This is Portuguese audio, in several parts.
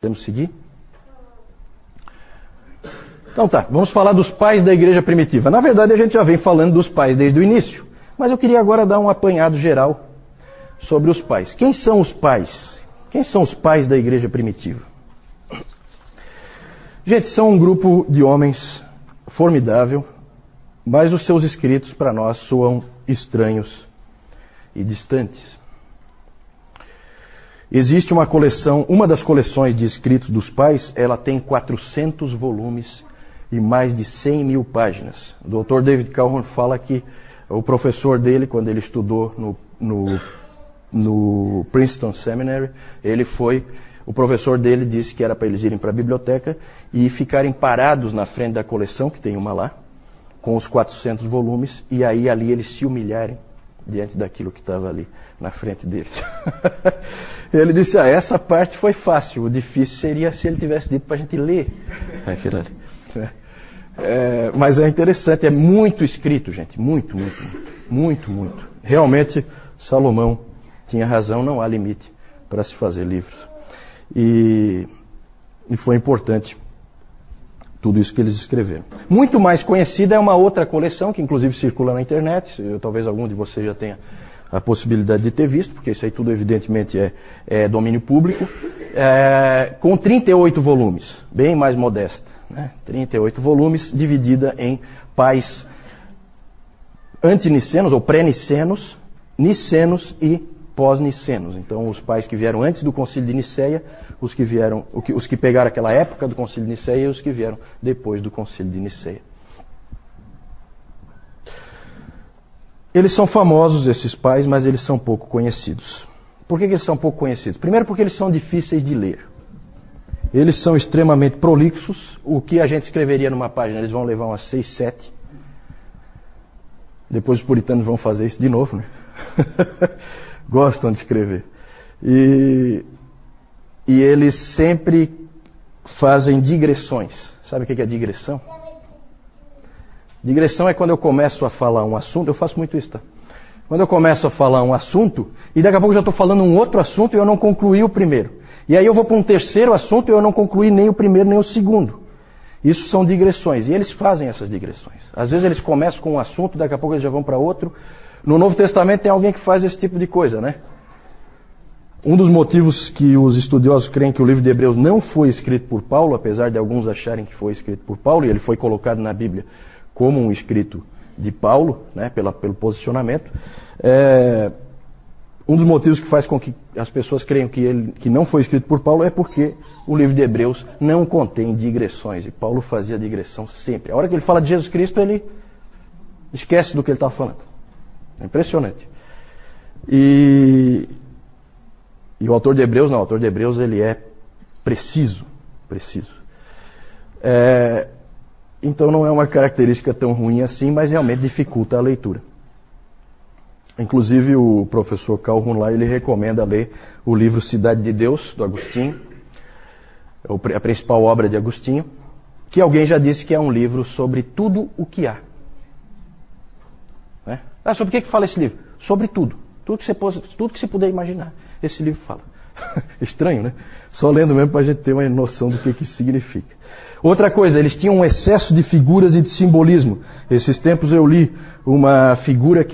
Temos que seguir? Então tá, vamos falar dos pais da igreja primitiva. Na verdade, a gente já vem falando dos pais desde o início, mas eu queria agora dar um apanhado geral sobre os pais. Quem são os pais? Quem são os pais da igreja primitiva? Gente, são um grupo de homens formidável, mas os seus escritos para nós soam estranhos e distantes. Existe uma coleção, uma das coleções de escritos dos pais, ela tem 400 volumes e mais de 100 mil páginas. O Dr. David Calhoun fala que o professor dele, quando ele estudou no Princeton Seminary, o professor dele disse que era para eles irem para a biblioteca e ficarem parados na frente da coleção, que tem uma lá, com os 400 volumes, e aí ali eles se humilharem diante daquilo que estava ali na frente deles. Ele disse, essa parte foi fácil, o difícil seria se ele tivesse dito para a gente ler aquilo ali. Mas é interessante, é muito escrito, gente, muito. Realmente, Salomão tinha razão, não há limite para se fazer livros. E foi importante tudo isso que eles escreveram. Muito mais conhecida é uma outra coleção, que inclusive circula na internet, talvez algum de vocês já tenha a possibilidade de ter visto, porque isso aí tudo evidentemente é domínio público, com 38 volumes, bem mais modesta, né? 38 volumes, dividida em pais antinicenos ou pré-nicenos, nicenos e pós-nicenos. Então, os pais que vieram antes do Concílio de Niceia, os que pegaram aquela época do Concílio de Niceia e os que vieram depois do Concílio de Niceia. Eles são famosos, esses pais, mas eles são pouco conhecidos. Por que eles são pouco conhecidos? Primeiro porque eles são difíceis de ler. Eles são extremamente prolixos. O que a gente escreveria numa página, eles vão levar umas 6, 7. Depois os puritanos vão fazer isso de novo, né? Gostam de escrever. E eles sempre fazem digressões. Sabe o que é digressão? Digressão é quando eu começo a falar um assunto, eu faço muito isso, tá? Quando eu começo a falar um assunto, e daqui a pouco eu já estou falando um outro assunto e eu não concluí o primeiro. E aí eu vou para um terceiro assunto e eu não concluí nem o primeiro nem o segundo. Isso são digressões, e eles fazem essas digressões. Às vezes eles começam com um assunto, daqui a pouco eles já vão para outro. No Novo Testamento tem alguém que faz esse tipo de coisa, né? Um dos motivos que os estudiosos creem que o livro de Hebreus não foi escrito por Paulo, apesar de alguns acharem que foi escrito por Paulo, e ele foi colocado na Bíblia como um escrito de Paulo, né, pelo posicionamento. Um dos motivos que faz com que as pessoas creiam que não foi escrito por Paulo é porque o livro de Hebreus não contém digressões, e Paulo fazia digressão sempre. A hora que ele fala de Jesus Cristo, ele esquece do que ele está falando. É impressionante. E o autor de Hebreus, não, o autor de Hebreus ele é preciso. Então não é uma característica tão ruim assim, mas realmente dificulta a leitura. Inclusive o professor Calhoun lá, ele recomenda ler o livro Cidade de Deus, do Agostinho, a principal obra de Agostinho, que alguém já disse que é um livro sobre tudo o que há. Né? Sobre o que fala esse livro? Sobre tudo. Tudo que você puder imaginar, esse livro fala. Estranho, né? Só lendo mesmo para a gente ter uma noção do que significa. Outra coisa, eles tinham um excesso de figuras e de simbolismo. Esses tempos eu li uma figura,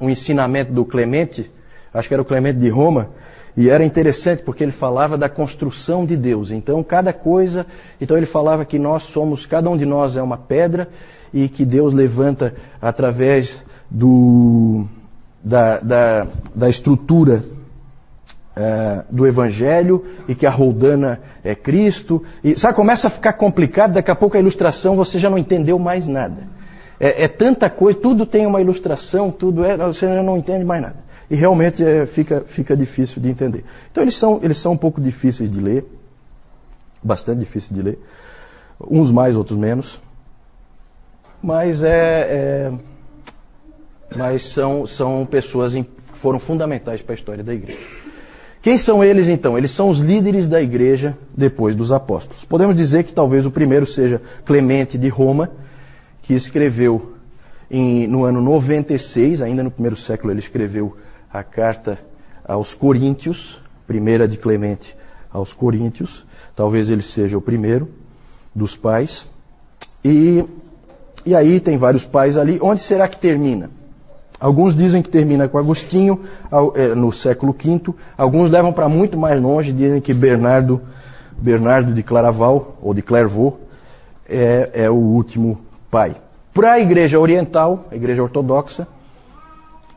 um ensinamento do Clemente, acho que era o Clemente de Roma, e era interessante porque ele falava da construção de Deus. Então ele falava que cada um de nós é uma pedra e que Deus levanta através da estrutura do Evangelho, e que a roldana é Cristo. E começa a ficar complicado, daqui a pouco a ilustração você já não entendeu mais nada. É tanta coisa, tudo tem uma ilustração, você já não entende mais nada. E realmente fica difícil de entender. Então eles são um pouco difíceis de ler, bastante difíceis de ler, uns mais, outros menos. Mas são pessoas que foram fundamentais para a história da igreja. Quem são eles então? Eles são os líderes da igreja depois dos apóstolos. Podemos dizer que talvez o primeiro seja Clemente de Roma, que escreveu no ano 96, ainda no primeiro século ele escreveu a carta aos Coríntios, primeira de Clemente aos Coríntios. Talvez ele seja o primeiro dos pais. E aí tem vários pais ali. Onde será que termina? Alguns dizem que termina com Agostinho, no século V. Alguns levam para muito mais longe, dizem que Bernardo de Claraval, ou de Clairvaux, é o último pai. Para a Igreja Oriental, a Igreja Ortodoxa,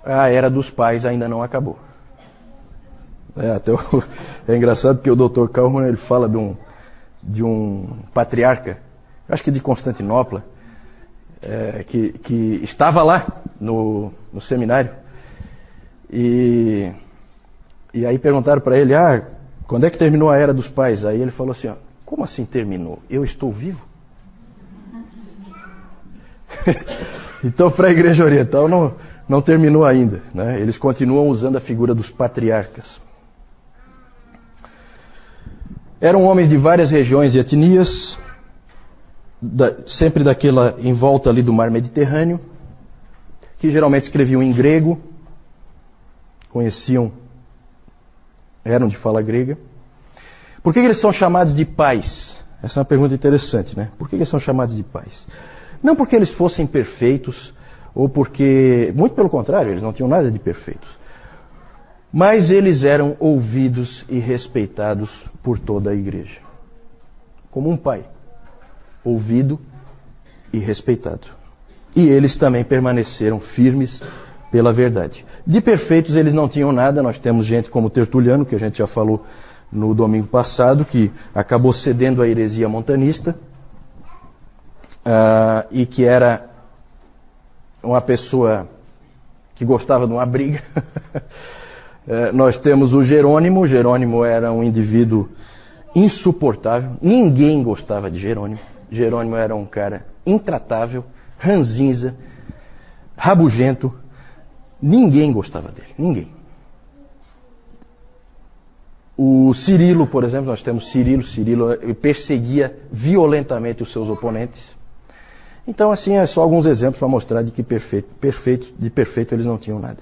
a era dos pais ainda não acabou. É engraçado que o Dr. Kaufmann, ele fala de um patriarca, acho que de Constantinopla, que estava lá no seminário. E aí perguntaram para ele, quando é que terminou a era dos pais? Aí ele falou assim, como assim terminou? Eu estou vivo? Então, para a Igreja Oriental não terminou ainda, né? Eles continuam usando a figura dos patriarcas. Eram homens de várias regiões e etnias, sempre daquela em volta ali do mar Mediterrâneo, que geralmente escreviam em grego, eram de fala grega. Por que eles são chamados de pais? Essa é uma pergunta interessante, né? Por que eles são chamados de pais? Não porque eles fossem perfeitos, ou porque, muito pelo contrário, eles não tinham nada de perfeitos. Mas eles eram ouvidos e respeitados por toda a igreja. Como um pai, ouvido e respeitado. E eles também permaneceram firmes pela verdade. De perfeitos eles não tinham nada. Nós temos gente como Tertuliano, que a gente já falou no domingo passado, que acabou cedendo à heresia montanista, e que era uma pessoa que gostava de uma briga. Nós temos o Jerônimo. Jerônimo era um indivíduo insuportável. Ninguém gostava de Jerônimo. Jerônimo era um cara intratável, ranzinza, rabugento. Ninguém gostava dele. Ninguém. O Cirilo, por exemplo, nós temos Cirilo. Cirilo perseguia violentamente os seus oponentes. Então, assim, é só alguns exemplos para mostrar de que de perfeito eles não tinham nada.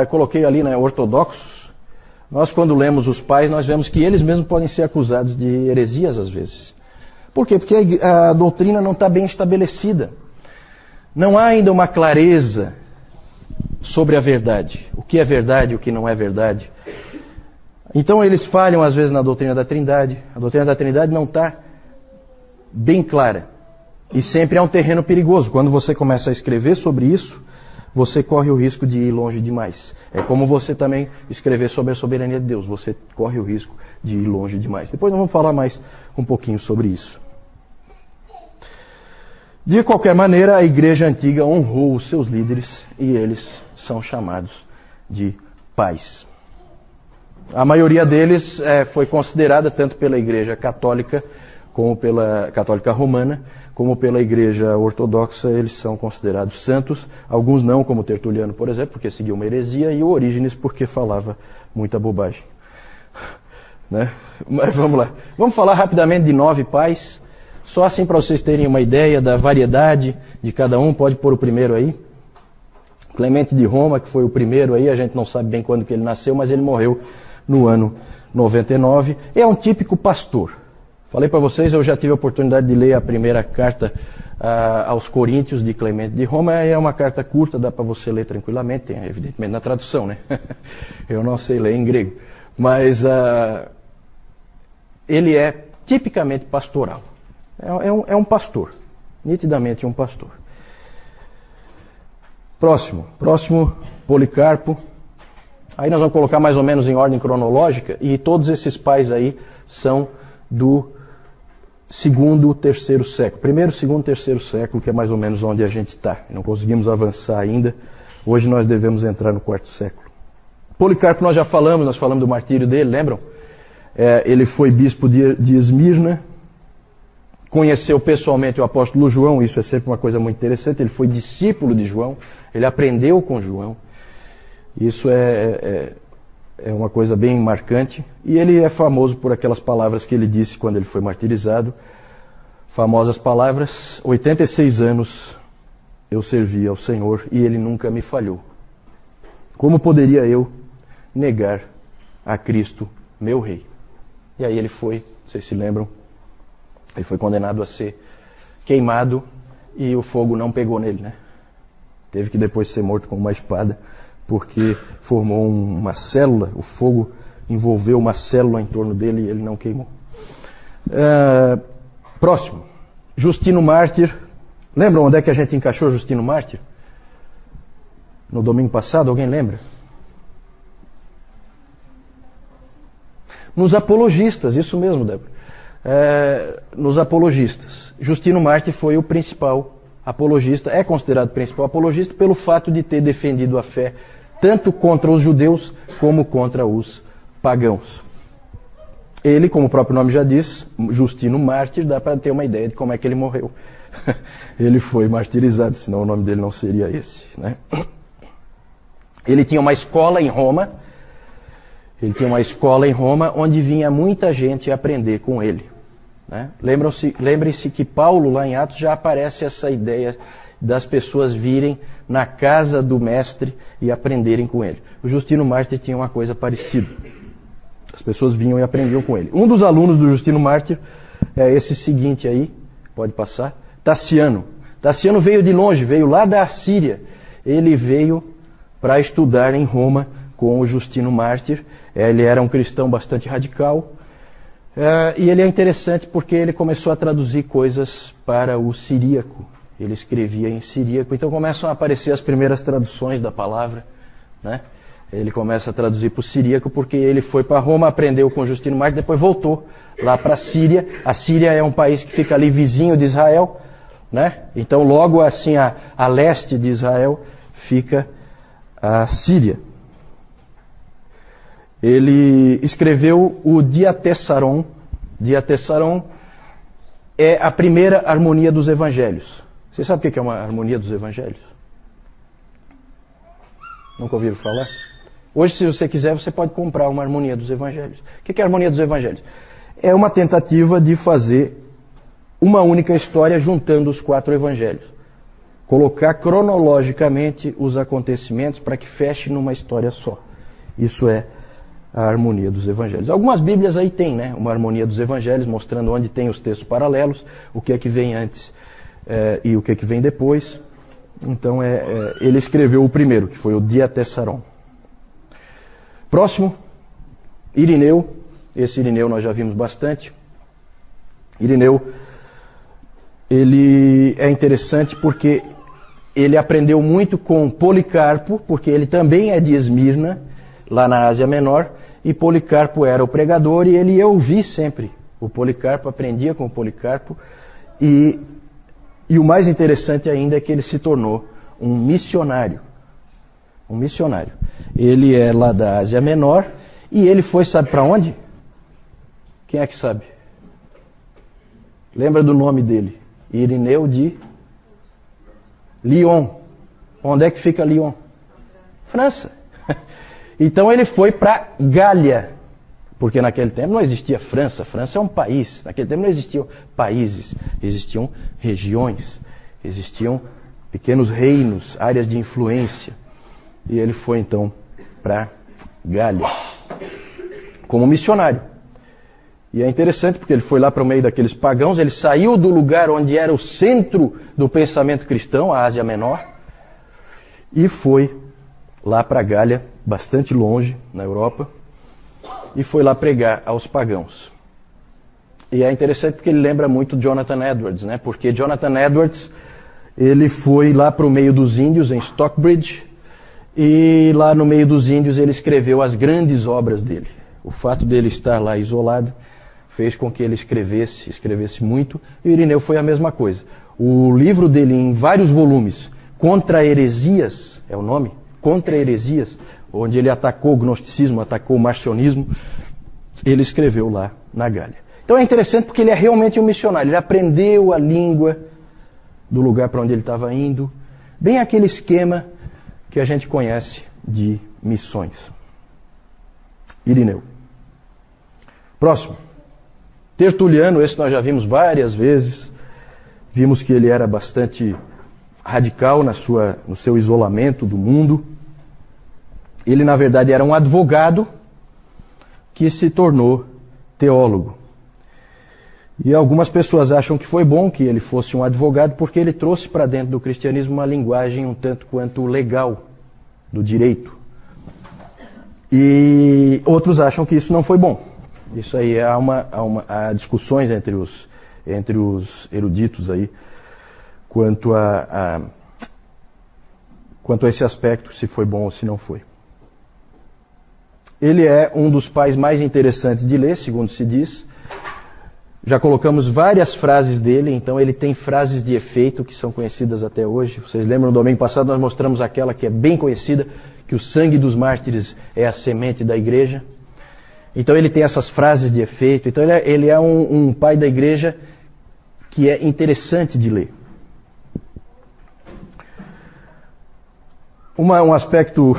Eu coloquei ali, né, ortodoxos. Nós, quando lemos os pais, nós vemos que eles mesmos podem ser acusados de heresias às vezes. Por quê? Porque a doutrina não está bem estabelecida. Não há ainda uma clareza sobre a verdade. O que é verdade e o que não é verdade. Então eles falham às vezes na doutrina da Trindade. A doutrina da Trindade não está bem clara. E sempre é um terreno perigoso. Quando você começa a escrever sobre isso, você corre o risco de ir longe demais. É como você também escrever sobre a soberania de Deus. Você corre o risco de ir longe demais. Depois nós vamos falar mais um pouquinho sobre isso. De qualquer maneira, a igreja antiga honrou os seus líderes e eles são chamados de pais. A maioria deles foi considerada tanto pela igreja católica, como pela católica romana, como pela igreja ortodoxa. Eles são considerados santos. Alguns não, como Tertuliano, por exemplo, porque seguia uma heresia, e o Orígenes, porque falava muita bobagem. Né? Mas vamos lá. Vamos falar rapidamente de 9 pais, só assim para vocês terem uma ideia da variedade de cada um. Pode pôr o primeiro aí. Clemente de Roma, que foi o primeiro aí, a gente não sabe bem quando que ele nasceu, mas ele morreu no ano 99. É um típico pastor. Falei para vocês, eu já tive a oportunidade de ler a primeira carta aos Coríntios de Clemente de Roma. É uma carta curta, dá para você ler tranquilamente, tem evidentemente na tradução, né? Eu não sei ler em grego. Mas ele é tipicamente pastoral. É um pastor, nitidamente um pastor. Próximo, Policarpo. Aí nós vamos colocar mais ou menos em ordem cronológica, e todos esses pais aí são do 2º, 3º século. 1º, 2º, 3º século, que é mais ou menos onde a gente está. Não conseguimos avançar ainda. Hoje nós devemos entrar no 4º século. Policarpo nós já falamos, nós falamos do martírio dele, lembram? Ele foi bispo de Esmirna, conheceu pessoalmente o apóstolo João, isso é sempre uma coisa muito interessante. Ele foi discípulo de João, ele aprendeu com João. Isso é uma coisa bem marcante. E ele é famoso por aquelas palavras que ele disse quando ele foi martirizado. Famosas palavras: 86 anos eu servi ao Senhor e Ele nunca me falhou. Como poderia eu negar a Cristo, meu rei. E aí ele foi, vocês se lembram, ele foi condenado a ser queimado e o fogo não pegou nele, né? Teve que depois ser morto com uma espada, porque formou uma célula, o fogo envolveu uma célula em torno dele e ele não queimou. Próximo, Justino Mártir. Lembram onde é que a gente encaixou Justino Mártir? No domingo passado, alguém lembra? Nos apologistas, isso mesmo, Débora. Nos apologistas. Justino Mártir foi o principal apologista, é considerado principal apologista pelo fato de ter defendido a fé tanto contra os judeus como contra os pagãos. Ele, como o próprio nome já diz, Justino Mártir, dá para ter uma ideia de como é que ele morreu. Ele foi martirizado, senão o nome dele não seria esse, né? Ele tinha uma escola em Roma. Onde vinha muita gente aprender com ele, né? Lembrem-se que Paulo, lá em Atos, já aparece essa ideia das pessoas virem na casa do mestre e aprenderem com ele. O Justino Mártir tinha uma coisa parecida. As pessoas vinham e aprendiam com ele. Um dos alunos do Justino Mártir é esse seguinte aí, pode passar, Tassiano. Tassiano veio de longe, veio lá da Síria. Ele veio para estudar em Roma com o Justino Mártir. Ele era um cristão bastante radical. E ele é interessante porque ele começou a traduzir coisas para o siríaco. Ele escrevia em siríaco. Então começam a aparecer as primeiras traduções da palavra, né? Ele começa a traduzir para o siríaco porque ele foi para Roma, aprendeu com o Justino Mártir, depois voltou lá para a Síria. A Síria é um país que fica ali vizinho de Israel, né? Então logo assim a leste de Israel fica a Síria. Ele escreveu o Diatessaron. Diatessaron é a primeira harmonia dos evangelhos. Você sabe o que é uma harmonia dos evangelhos? Nunca ouviram falar? Hoje, se você quiser, você pode comprar uma harmonia dos evangelhos. O que é a harmonia dos evangelhos? É uma tentativa de fazer uma única história juntando os 4 evangelhos. Colocar cronologicamente os acontecimentos para que feche numa história só. Isso é a harmonia dos evangelhos. Algumas bíblias aí tem, né? Uma harmonia dos evangelhos, mostrando onde tem os textos paralelos, o que é que vem antes e o que é que vem depois. Então ele escreveu o primeiro, que foi o Diatessaron. Próximo, Irineu. Esse Irineu nós já vimos bastante. Irineu, ele é interessante porque ele aprendeu muito com Policarpo, porque ele também é de Esmirna, lá na Ásia Menor, e Policarpo era o pregador, e ele ia ouvir sempre o Policarpo, aprendia com o Policarpo, e o mais interessante ainda é que ele se tornou um missionário. Um missionário. Ele é lá da Ásia Menor, e ele foi, sabe para onde? Quem é que sabe? Lembra do nome dele? Irineu de Lyon. Onde é que fica Lyon? França. Então ele foi para Gália, porque naquele tempo não existia França. França é um país. Naquele tempo não existiam países, existiam regiões, existiam pequenos reinos, áreas de influência. E ele foi então para Gália como missionário. E é interessante porque ele foi lá para o meio daqueles pagãos, ele saiu do lugar onde era o centro do pensamento cristão, a Ásia Menor, e foi lá para Gália, bastante longe, na Europa, e foi lá pregar aos pagãos. E é interessante porque ele lembra muito Jonathan Edwards, né? Porque Jonathan Edwards, ele foi lá para o meio dos índios, em Stockbridge, e lá no meio dos índios ele escreveu as grandes obras dele. O fato dele estar lá isolado fez com que ele escrevesse muito, e o Irineu foi a mesma coisa. O livro dele, em vários volumes, Contra Heresias, é o nome? Contra Heresias, onde ele atacou o gnosticismo, atacou o marcionismo, ele escreveu lá na Gália. Então é interessante porque ele é realmente um missionário, ele aprendeu a língua do lugar para onde ele estava indo, bem aquele esquema que a gente conhece de missões. Irineu. Próximo. Tertuliano, esse nós já vimos várias vezes. Vimos que ele era bastante radical no seu isolamento do mundo. Ele, na verdade, era um advogado que se tornou teólogo. E algumas pessoas acham que foi bom que ele fosse um advogado porque ele trouxe para dentro do cristianismo uma linguagem um tanto quanto legal, do direito. E outros acham que isso não foi bom. Isso aí há discussões entre os eruditos aí quanto a esse aspecto, se foi bom ou se não foi. Ele é um dos pais mais interessantes de ler, segundo se diz. Já colocamos várias frases dele, então ele tem frases de efeito que são conhecidas até hoje. Vocês lembram, no domingo passado nós mostramos aquela que é bem conhecida, que o sangue dos mártires é a semente da igreja. Então ele tem essas frases de efeito. Então ele é um pai da igreja que é interessante de ler. Um aspecto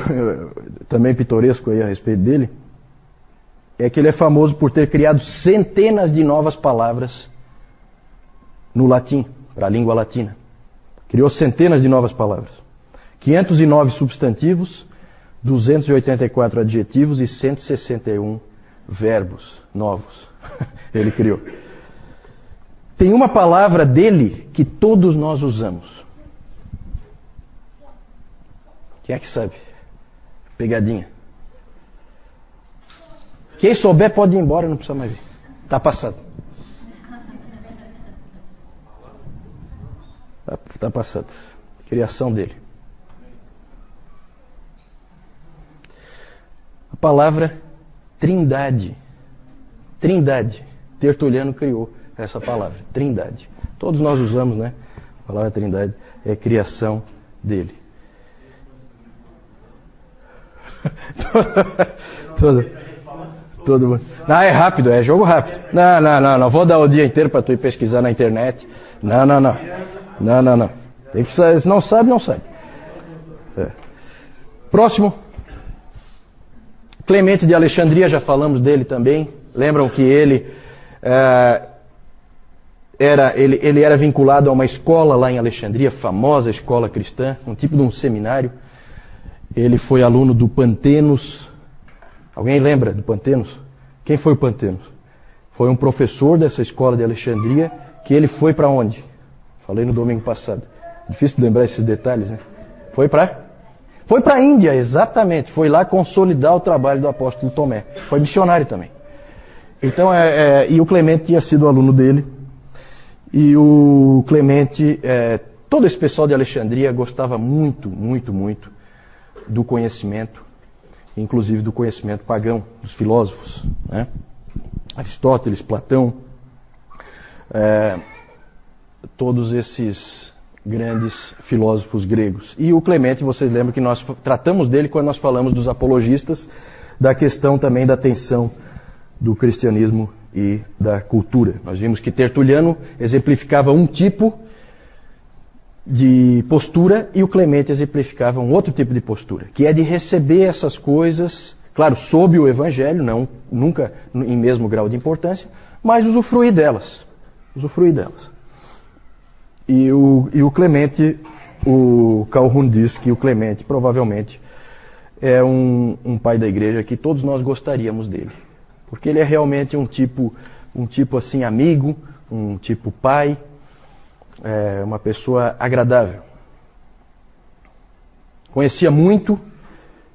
também pitoresco aí a respeito dele é que ele é famoso por ter criado centenas de novas palavras no latim, para a língua latina. Criou centenas de novas palavras. 509 substantivos, 284 adjetivos e 161 verbos novos. Ele criou. Tem uma palavra dele que todos nós usamos. Quem é que sabe? Pegadinha. Quem souber pode ir embora, não precisa mais vir. Está passado. Está passado. Criação dele. A palavra trindade. Trindade. Tertuliano criou essa palavra. Trindade. Todos nós usamos, né? A palavra trindade é criação dele. Todo mundo. Não, é rápido, é jogo rápido. Não vou dar o dia inteiro para tu ir pesquisar na internet. Não. Tem que saber, se não sabe, não sabe. Próximo. Clemente de Alexandria, já falamos dele também. Lembram que ele era vinculado a uma escola lá em Alexandria, famosa escola cristã, um tipo de um seminário. Ele foi aluno do Pantenos. Alguém lembra do Pantenos? Quem foi o Pantenos? Foi um professor dessa escola de Alexandria, que ele foi para onde? Falei no domingo passado. Difícil de lembrar esses detalhes, né? Foi para a Índia, exatamente. Foi lá consolidar o trabalho do apóstolo Tomé. Foi missionário também. Então, e o Clemente tinha sido aluno dele. E o Clemente, todo esse pessoal de Alexandria gostava muito do conhecimento, inclusive do conhecimento pagão, dos filósofos, né? Aristóteles, Platão, todos esses grandes filósofos gregos. E o Clemente, vocês lembram que nós tratamos dele quando nós falamos dos apologistas, da questão também da tensão do cristianismo e da cultura. Nós vimos que Tertuliano exemplificava um tipo de postura e o Clemente exemplificava um outro tipo de postura, que é de receber essas coisas, claro, sob o Evangelho, nunca em mesmo grau de importância, mas usufruir delas. E o Clemente, o Calhoun diz que o Clemente provavelmente é um pai da igreja que todos nós gostaríamos dele, porque ele é realmente um tipo assim amigo, um tipo pai, uma pessoa agradável. Conhecia muito,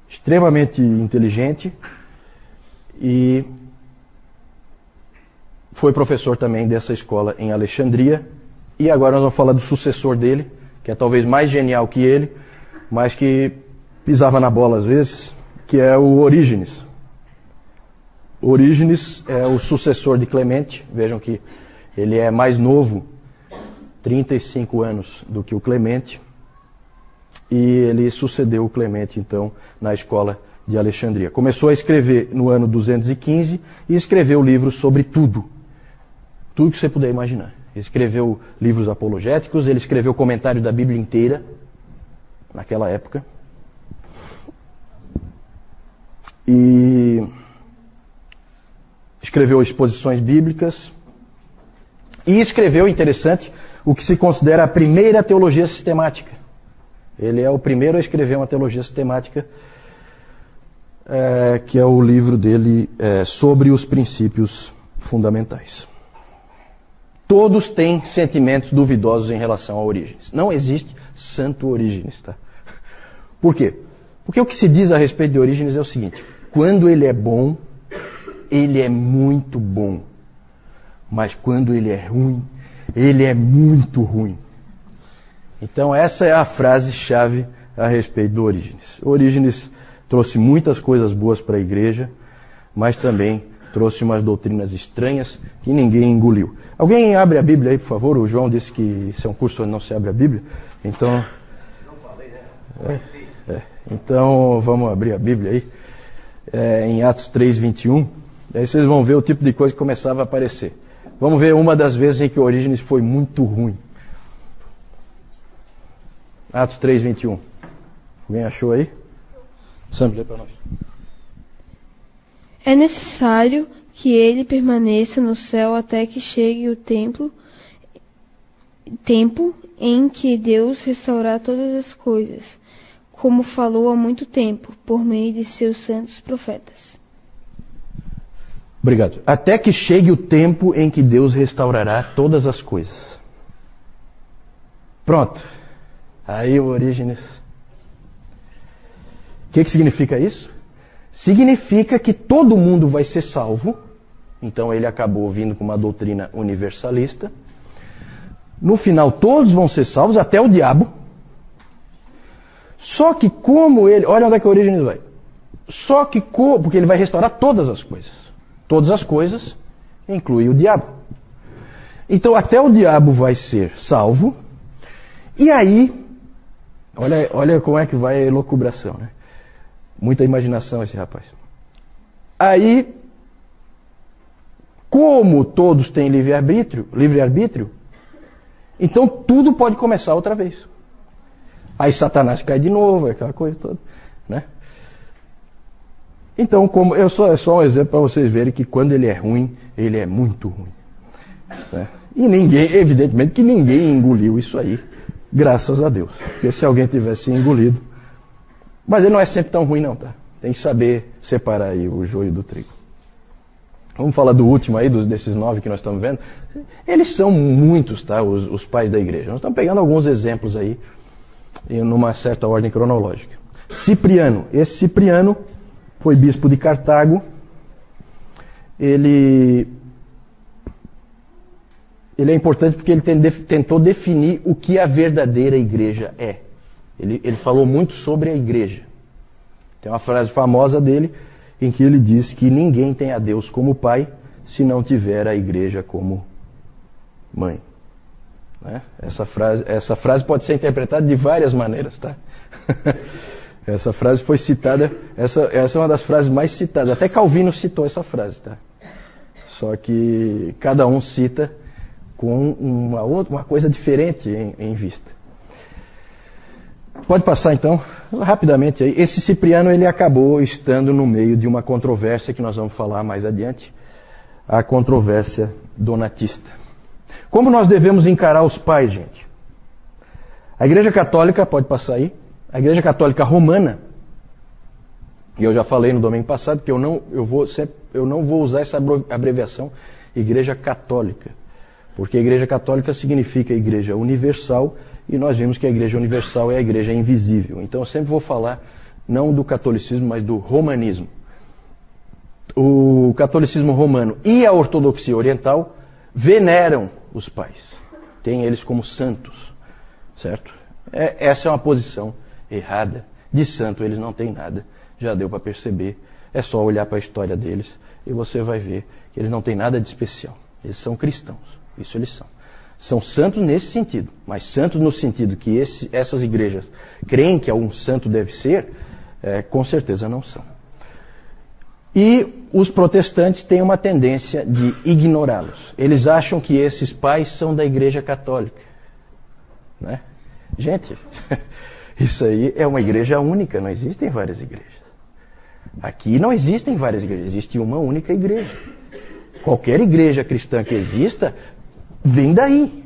extremamente inteligente e foi professor também dessa escola em Alexandria. E agora nós vamos falar do sucessor dele, que é talvez mais genial que ele, mas que pisava na bola às vezes, que é o Orígenes. Orígenes é o sucessor de Clemente. Vejam que ele é mais novo, 35 anos do que o Clemente, e ele sucedeu o Clemente, então, na escola de Alexandria. Começou a escrever no ano 215 e escreveu livros sobre tudo que você puder imaginar. Ele escreveu livros apologéticos, ele escreveu comentário da Bíblia inteira, naquela época, e escreveu exposições bíblicas, e escreveu, interessante, o que se considera a primeira teologia sistemática. Ele é o primeiro a escrever uma teologia sistemática que é o livro dele sobre os princípios fundamentais. Todos têm sentimentos duvidosos em relação a Orígenes. Não existe santo Orígenes, tá? Por quê? Porque o que se diz a respeito de Orígenes é o seguinte: quando ele é bom, ele é muito bom. Mas quando ele é ruim, ele é muito ruim. Então essa é a frase-chave a respeito do Orígenes. Orígenes trouxe muitas coisas boas para a igreja, mas também trouxe umas doutrinas estranhas que ninguém engoliu. Alguém abre a Bíblia aí, por favor? O João disse que isso é um curso onde não se abre a Bíblia. Então, não falei, né? Então vamos abrir a Bíblia aí, em Atos 3:21. Aí vocês vão ver o tipo de coisa que começava a aparecer. Vamos ver uma das vezes em que Orígenes foi muito ruim. Atos 3:21. Alguém achou aí? Sam, lê para nós. É necessário que ele permaneça no céu até que chegue o tempo em que Deus restaurar todas as coisas, como falou há muito tempo, por meio de seus santos profetas. Obrigado. Até que chegue o tempo em que Deus restaurará todas as coisas. Pronto. Aí o Orígenes. O que significa isso? Significa que todo mundo vai ser salvo. Então ele acabou vindo com uma doutrina universalista. No final todos vão ser salvos, até o diabo. Só que como ele... Olha onde é que o Orígenes vai. Só que porque ele vai restaurar todas as coisas. Todas as coisas, inclui o diabo. Então até o diabo vai ser salvo. E aí, olha como é que vai a elucubração, né? Muita imaginação esse rapaz. Aí, como todos têm livre-arbítrio, então tudo pode começar outra vez. Aí Satanás cai de novo, aquela coisa toda, né? Então, é só um exemplo para vocês verem que quando ele é ruim, ele é muito ruim. Né? E evidentemente que ninguém engoliu isso aí, graças a Deus. Porque se alguém tivesse engolido... Mas ele não é sempre tão ruim não, tá? Tem que saber separar aí o joio do trigo. Vamos falar do último aí, desses 9 que nós estamos vendo. Eles são muitos, tá? Os pais da igreja. Nós estamos pegando alguns exemplos aí, numa certa ordem cronológica. Cipriano. Esse Cipriano foi bispo de Cartago. Ele é importante porque ele tentou definir o que a verdadeira igreja é. Ele falou muito sobre a igreja. Tem uma frase famosa dele em que ele diz que ninguém tem a Deus como pai se não tiver a igreja como mãe. Né? Essa frase pode ser interpretada de várias maneiras, tá? Essa frase foi citada, essa é uma das frases mais citadas. Até Calvino citou essa frase, tá? Só que cada um cita com uma coisa diferente em vista. Pode passar então, rapidamente aí. Esse Cipriano, ele acabou estando no meio de uma controvérsia que nós vamos falar mais adiante, a controvérsia donatista. Como nós devemos encarar os pais, gente? A Igreja Católica, pode passar aí, a Igreja Católica Romana, e eu já falei no domingo passado que eu não vou usar essa abreviação Igreja Católica, porque a Igreja Católica significa Igreja Universal, e nós vimos que a Igreja Universal é a Igreja invisível. Então eu sempre vou falar não do catolicismo, mas do romanismo. O catolicismo romano e a ortodoxia oriental veneram os pais. Tem eles como santos, certo? Essa é uma posição errada. De santo eles não têm nada. Já deu para perceber. É só olhar para a história deles e você vai ver que eles não têm nada de especial. Eles são cristãos. Isso eles são. São santos nesse sentido, mas santos no sentido que essas igrejas creem que algum santo deve ser, com certeza não são. E os protestantes têm uma tendência de ignorá-los. Eles acham que esses pais são da Igreja Católica. Né? Gente, isso aí é uma igreja única, não existem várias igrejas. Aqui não existem várias igrejas, existe uma única igreja. Qualquer igreja cristã que exista, vem daí.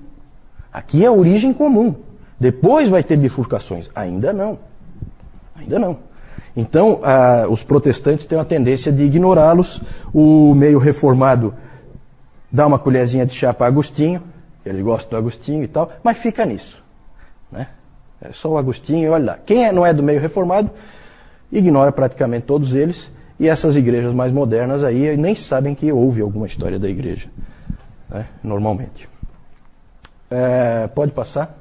Aqui é a origem comum. Depois vai ter bifurcações. Ainda não. Ainda não. Então, os protestantes têm uma tendência de ignorá-los. O meio reformado dá uma colherzinha de chá para Agostinho, que eles gostam do Agostinho e tal, mas fica nisso, né? É só o Agostinho e olha lá. Quem não é do meio reformado, ignora praticamente todos eles, e essas igrejas mais modernas aí nem sabem que houve alguma história da igreja, né? Normalmente. Pode passar?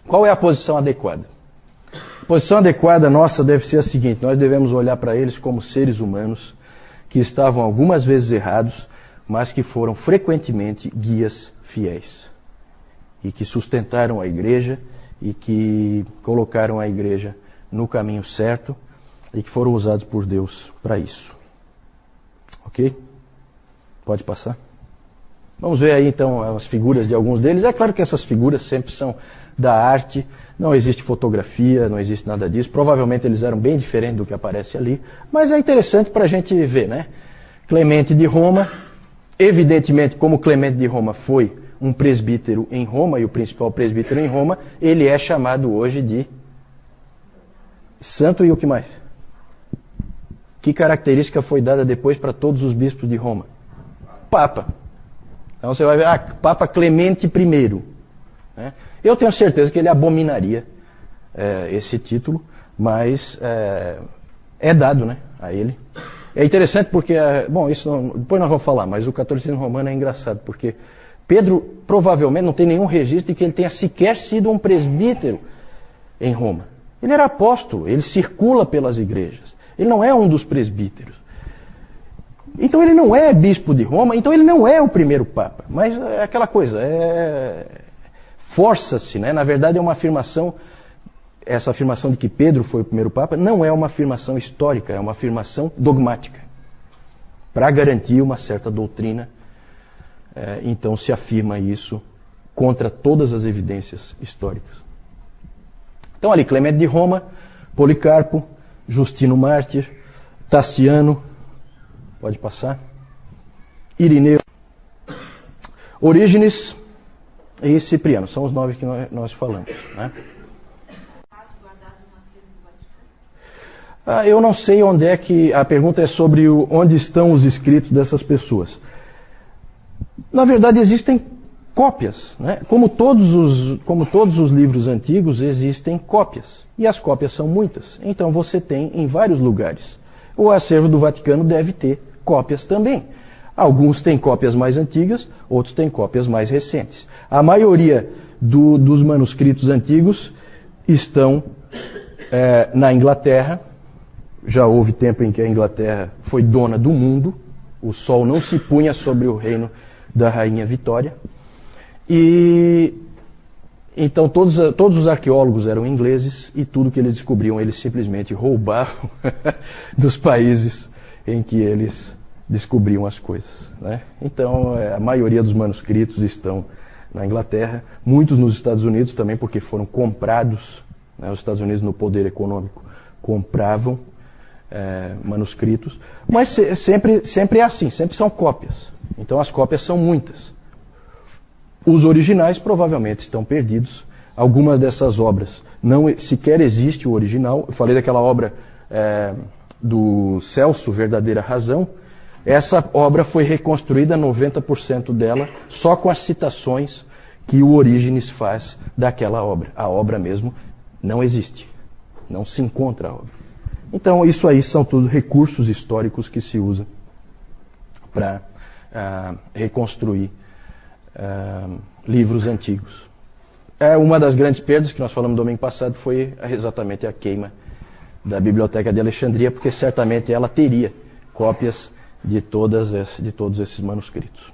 Qual é a posição adequada? A posição adequada nossa deve ser a seguinte: nós devemos olhar para eles como seres humanos que estavam algumas vezes errados, mas que foram frequentemente guias fiéis e que sustentaram a igreja e que colocaram a igreja no caminho certo e que foram usados por Deus para isso. Ok? Pode passar? Vamos ver aí então as figuras de alguns deles. É claro que essas figuras sempre são da arte, não existe fotografia, não existe nada disso. Provavelmente eles eram bem diferentes do que aparece ali, mas é interessante para a gente ver, né? Clemente de Roma, evidentemente, como Clemente de Roma foi um presbítero em Roma, e o principal presbítero em Roma, ele é chamado hoje de santo. E o que mais? Que característica foi dada depois para todos os bispos de Roma? Papa. Então você vai ver, Papa Clemente I. Né? Eu tenho certeza que ele abominaria esse título, mas é dado, né, a ele. É interessante porque, isso depois nós vamos falar, mas o catolicismo romano é engraçado, porque Pedro provavelmente não tem nenhum registro de que ele tenha sequer sido um presbítero em Roma. Ele era apóstolo, ele circula pelas igrejas. Ele não é um dos presbíteros. Então ele não é bispo de Roma, então ele não é o primeiro papa. Mas é aquela coisa, força-se, né? Na verdade é uma afirmação, essa afirmação de que Pedro foi o primeiro papa não é uma afirmação histórica, é uma afirmação dogmática. Para garantir uma certa doutrina, então se afirma isso contra todas as evidências históricas. Então ali, Clemente de Roma, Policarpo, Justino Mártir, Taciano, pode passar, Irineu, Orígenes e Cipriano, são os 9 que nós falamos, né? Eu não sei onde é que... A pergunta é sobre onde estão os escritos dessas pessoas. Na verdade, existem cópias, né? Como todos os livros antigos, existem cópias. E as cópias são muitas. Então você tem em vários lugares. O acervo do Vaticano deve ter cópias também. Alguns têm cópias mais antigas, outros têm cópias mais recentes. A maioria dos manuscritos antigos estão na Inglaterra. Já houve tempo em que a Inglaterra foi dona do mundo. O sol não se punha sobre o reino da Rainha Vitória. E então todos os arqueólogos eram ingleses e tudo que eles descobriam eles simplesmente roubavam dos países em que eles descobriam as coisas, né? Então a maioria dos manuscritos estão na Inglaterra, muitos nos Estados Unidos também, porque foram comprados, né? Os Estados Unidos, no poder econômico, compravam manuscritos, mas sempre é assim, sempre são cópias. Então as cópias são muitas. Os originais provavelmente estão perdidos. Algumas dessas obras não sequer existe o original. Eu falei daquela obra do Celso, Verdadeira Razão. Essa obra foi reconstruída, 90% dela, só com as citações que o Orígenes faz daquela obra. A obra mesmo não existe. Não se encontra a obra. Então isso aí são tudo recursos históricos que se usam para reconstruir livros antigos. Uma das grandes perdas que nós falamos no domingo passado foi exatamente a queima da Biblioteca de Alexandria, porque certamente ela teria cópias de todos esses manuscritos.